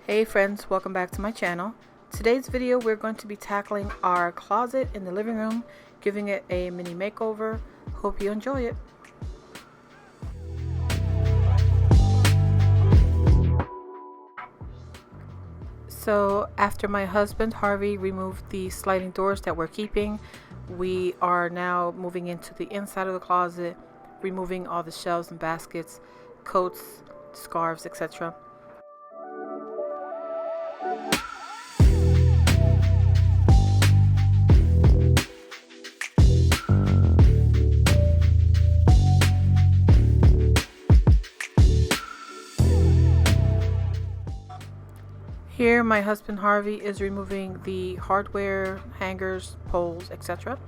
Hey friends, welcome back to my channel. Today's video we're going to be tackling our closet in the living room, giving it a mini makeover. Hope you enjoy it. So after my husband Harvey removed the sliding doors that we're keeping, we are now moving into the inside of the closet, removing all the shelves and baskets, coats, scarves, etc. Here my husband Harvey is removing the hardware, hangers, poles, etc.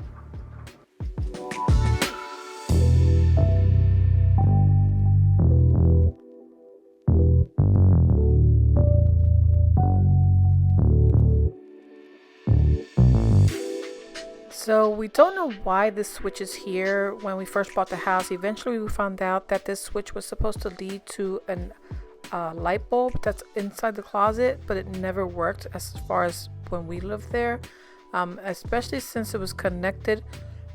So we don't know why this switch is here. When we first bought the house, eventually we found out that this switch was supposed to lead to an light bulb that's inside the closet, but it never worked as far as when we lived there, especially since it was connected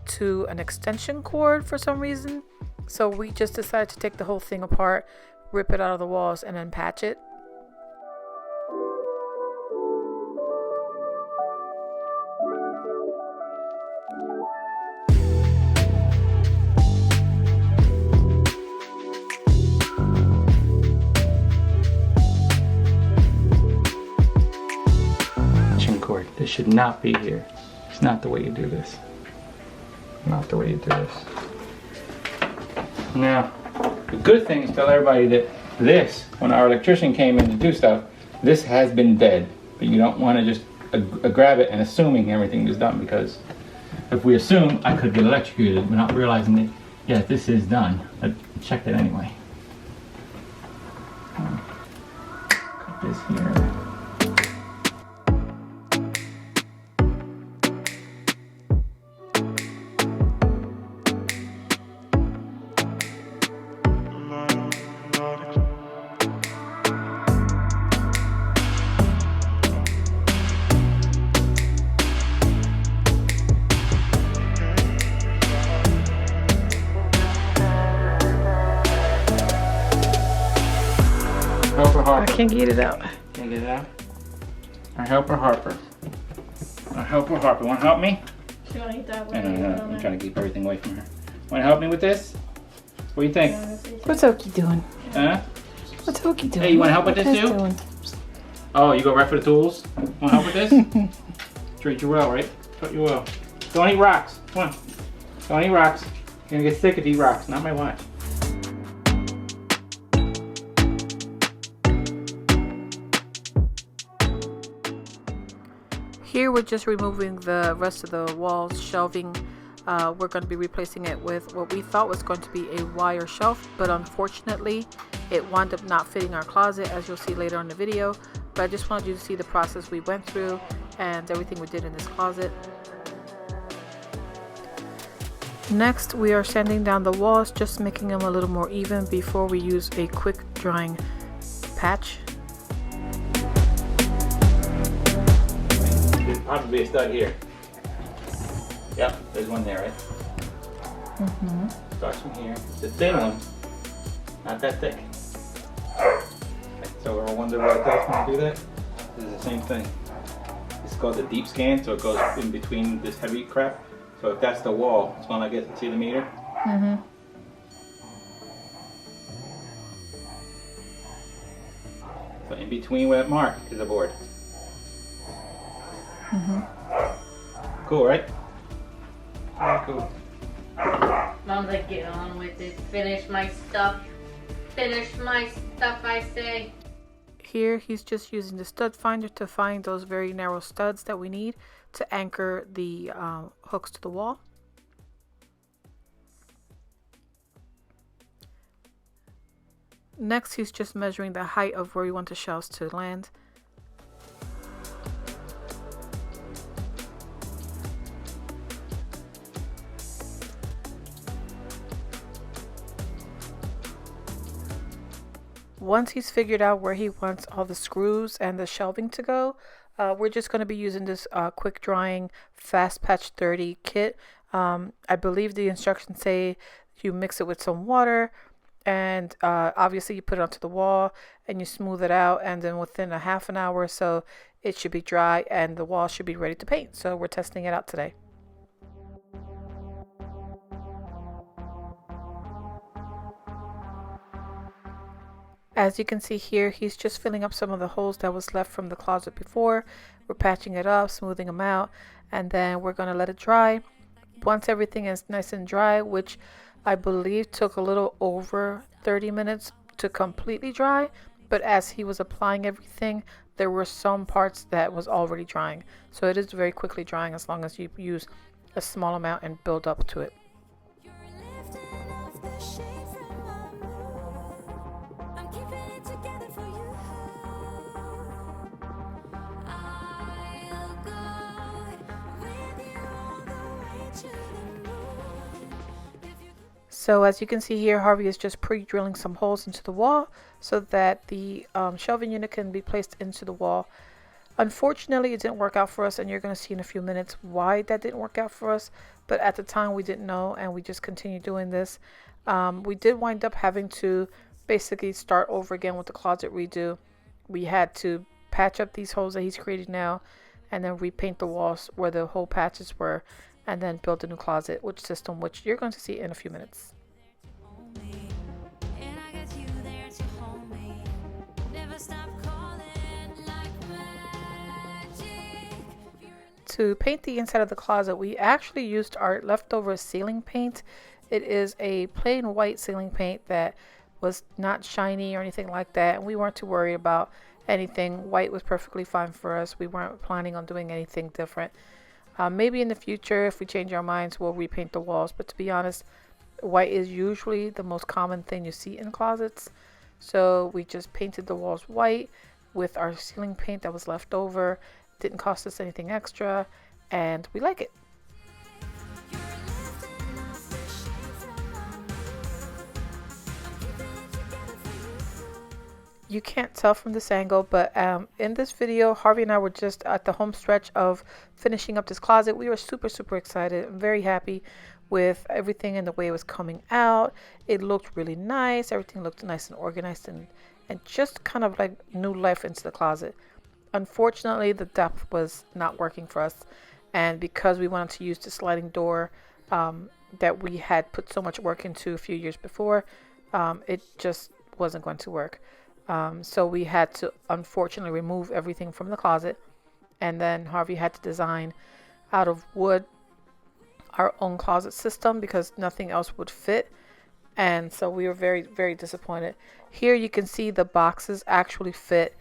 to an extension cord for some reason. So we just decided to take the whole thing apart, rip it out of the walls, and then patch it. Cord. This should not be here. It's not the way you do this. Not the way you do this. Now, the good thing is tell everybody that this, when our electrician came in to do stuff, this has been dead. But you don't want to just grab it and assuming everything is done, because if we assume I could get electrocuted without realizing that, yes, this is done. I checked it anyway. Cut this here. Helper Harper. I can't get it out. Can't get it out? Our helper Harper. Our helper Harper. Want to help me? She gonna eat that No. I'm trying to keep everything away from her. Want to help me with this? What do you think? What's Oki doing? Huh? What's Oki doing? Hey, you want to help with this too? Doing? Oh, you go right for the tools? Want to help with this? Treat you well, right? Treat you well. Don't eat rocks. Come on. Don't eat rocks. You're gonna get sick of these rocks. Not my watch. Here we're just removing the rest of the walls shelving. We're going to be replacing it with what we thought was going to be a wire shelf, but unfortunately it wound up not fitting our closet, as you'll see later in the video. But I just wanted you to see the process we went through and everything we did in this closet. Next, we are sanding down the walls, just making them a little more even before we use a quick drying patch. There's probably a stud here. Yep, there's one there, right? Mm-hmm. Starts from here. It's a thin one, not that thick. So we'll wonder what it does when we do that. This is the same thing. It's called the deep scan, so it goes in between this heavy crap. So if that's the wall, it's when I get to see the meter. Mm-hmm. So in between where that mark is a board. Mm-hmm. Cool, right? Very cool. Mom's like, get on with it. Finish my stuff. Finish my stuff, I say. Here he's just using the stud finder to find those very narrow studs that we need to anchor the hooks to the wall. Next, he's just measuring the height of where we want the shelves to land. Once he's figured out where he wants all the screws and the shelving to go, we're just going to be using this quick drying fast patch 30 kit. I believe the instructions say you mix it with some water, and obviously you put it onto the wall and you smooth it out, and then within a half an hour or so it should be dry and the wall should be ready to paint. So we're testing it out today. As you can see here, he's just filling up some of the holes that was left from the closet before. We're patching it up, smoothing them out, and then we're going to let it dry. Once everything is nice and dry, which I believe took a little over 30 minutes to completely dry, but as he was applying everything, there were some parts that was already drying. So it is very quickly drying as long as you use a small amount and build up to it. So as you can see here, Harvey is just pre-drilling some holes into the wall so that the shelving unit can be placed into the wall. Unfortunately, it didn't work out for us, and you're going to see in a few minutes why that didn't work out for us. But at the time, we didn't know, and we just continued doing this. We did wind up having to basically start over again with the closet redo. We had to patch up these holes that he's created now, and then repaint the walls where the hole patches were, and then build a new closet system, which you're going to see in a few minutes. To paint the inside of the closet, we actually used our leftover ceiling paint. It is a plain white ceiling paint that was not shiny or anything like that, and we weren't too worried about anything. White was perfectly fine for us. We weren't planning on doing anything different. Maybe in the future, if we change our minds, we'll repaint the walls, but to be honest, white is usually the most common thing you see in closets. So we just painted the walls white with our ceiling paint that was left over. Didn't cost us anything extra, and we like it. You can't tell from this angle, but in this video, Harvey and I were just at the home stretch of finishing up this closet. We were super excited. I'm very happy with everything and the way it was coming out. It looked really nice. Everything looked nice and organized, and just kind of like new life into the closet. Unfortunately, the depth was not working for us, and because we wanted to use the sliding door that we had put so much work into a few years before, it just wasn't going to work. So we had to unfortunately remove everything from the closet, and then Harvey had to design out of wood our own closet system because nothing else would fit, and so we were very disappointed. Here you can see the boxes actually fit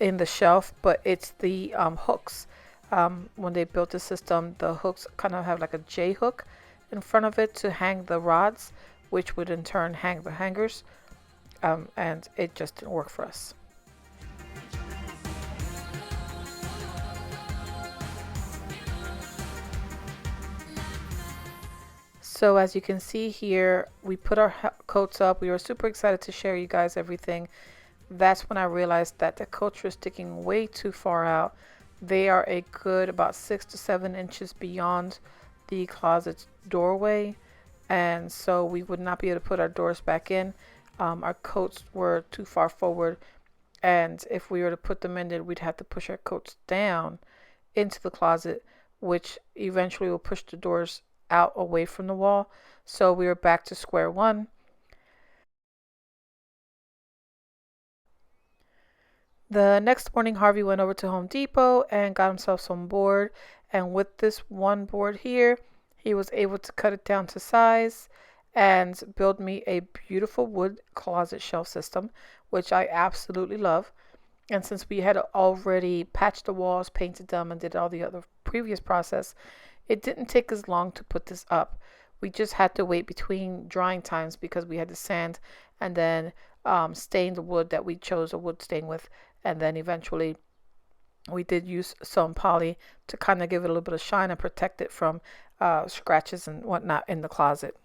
in the shelf, but it's the hooks. When they built the system, the hooks kind of have like a J hook in front of it to hang the rods, which would in turn hang the hangers, and it just didn't work for us. So as you can see here, we put our coats up. We were super excited to share you guys everything. That's when I realized that the coats were sticking way too far out. They are a good about 6 to 7 inches beyond the closet's doorway, and so we would not be able to put our doors back in. Our coats were too far forward, and if we were to put them in there, we'd have to push our coats down into the closet, which eventually will push the doors out away from the wall. So we were back to square one. The next morning, Harvey went over to Home Depot and got himself some board, and with this one board here, he was able to cut it down to size and build me a beautiful wood closet shelf system, which I absolutely love. And since we had already patched the walls, painted them, and did all the other previous process, it didn't take as long to put this up. We just had to wait between drying times because we had to sand and then stain the wood that we chose a wood stain with, and then eventually we did use some poly to kind of give it a little bit of shine and protect it from scratches and whatnot in the closet.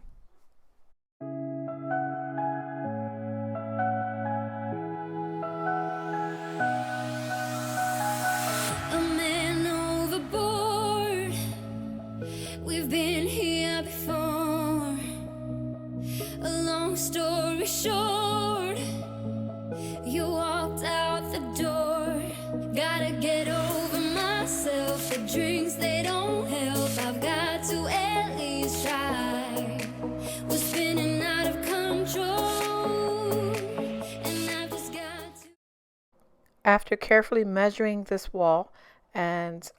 After carefully measuring this wall and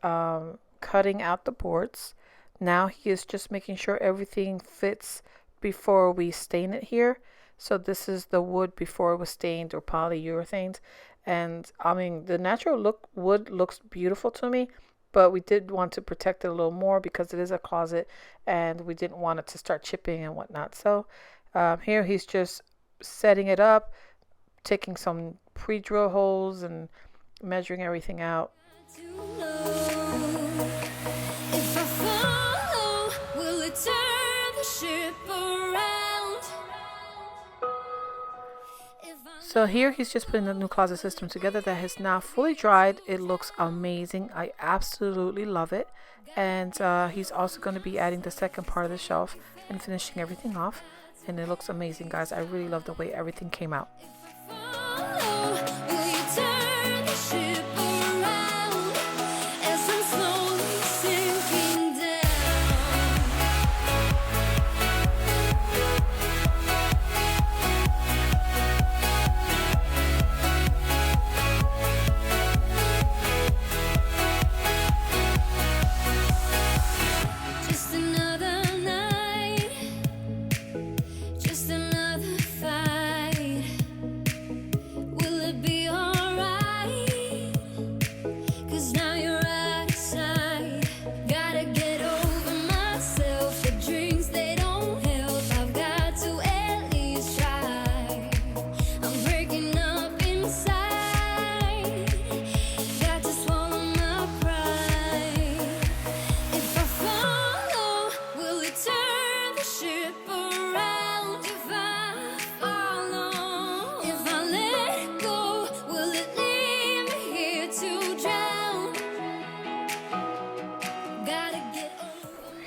cutting out the boards, now he is just making sure everything fits before we stain it here. So this is the wood before it was stained or polyurethanes. And I mean, the natural wood looks beautiful to me, but we did want to protect it a little more because it is a closet and we didn't want it to start chipping and whatnot. So here he's just setting it up, taking some pre-drill holes and measuring everything out. So here he's just putting the new closet system together that has now fully dried. It looks amazing. I absolutely love it. And he's also going to be adding the second part of the shelf and finishing everything off. And it looks amazing, guys. I really love the way everything came out.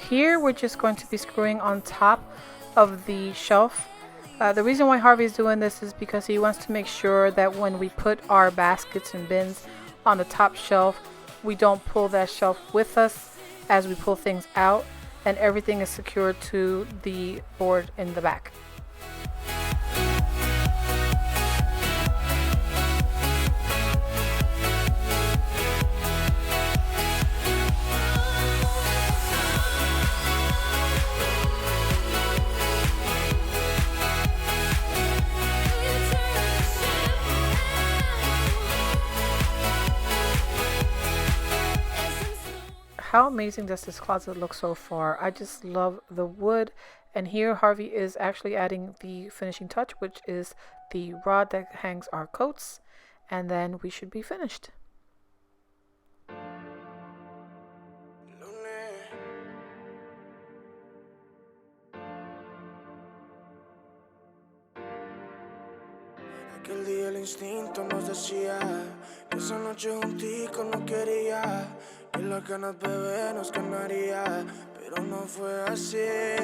Here we're just going to be screwing on top of the shelf. The reason why Harvey is doing this is because he wants to make sure that when we put our baskets and bins on the top shelf, we don't pull that shelf with us as we pull things out, and everything is secured to the board in the back. How amazing does this closet look so far? I just love the wood. And here Harvey is actually adding the finishing touch, which is the rod that hangs our coats, and then we should be finished. Aquel día el instinto nos decía que esa noche juntico no quería, que las ganas bebé nos ganaría, pero no fue así.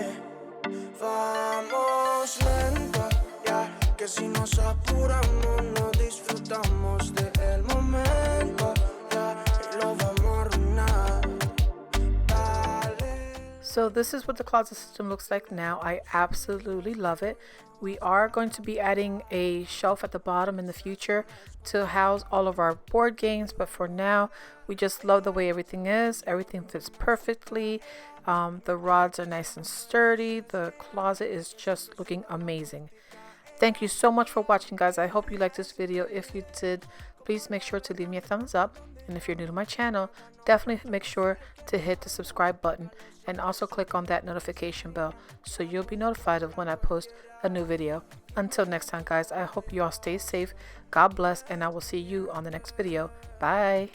Vamos lento, ya que si nos apuramos no disfrutamos del momento, ya, y lo vamos a arruinar. So this is what the closet system looks like now. I absolutely love it. We are going to be adding a shelf at the bottom in the future to house all of our board games, but for now we just love the way everything is. Everything fits perfectly. The rods are nice and sturdy. The closet is just looking amazing. Thank you so much for watching, guys. I hope you liked this video. If you did, please make sure to leave me a thumbs up. And if you're new to my channel, definitely make sure to hit the subscribe button and also click on that notification bell so you'll be notified of when I post a new video. Until next time, guys, I hope you all stay safe. God bless, and I will see you on the next video. Bye.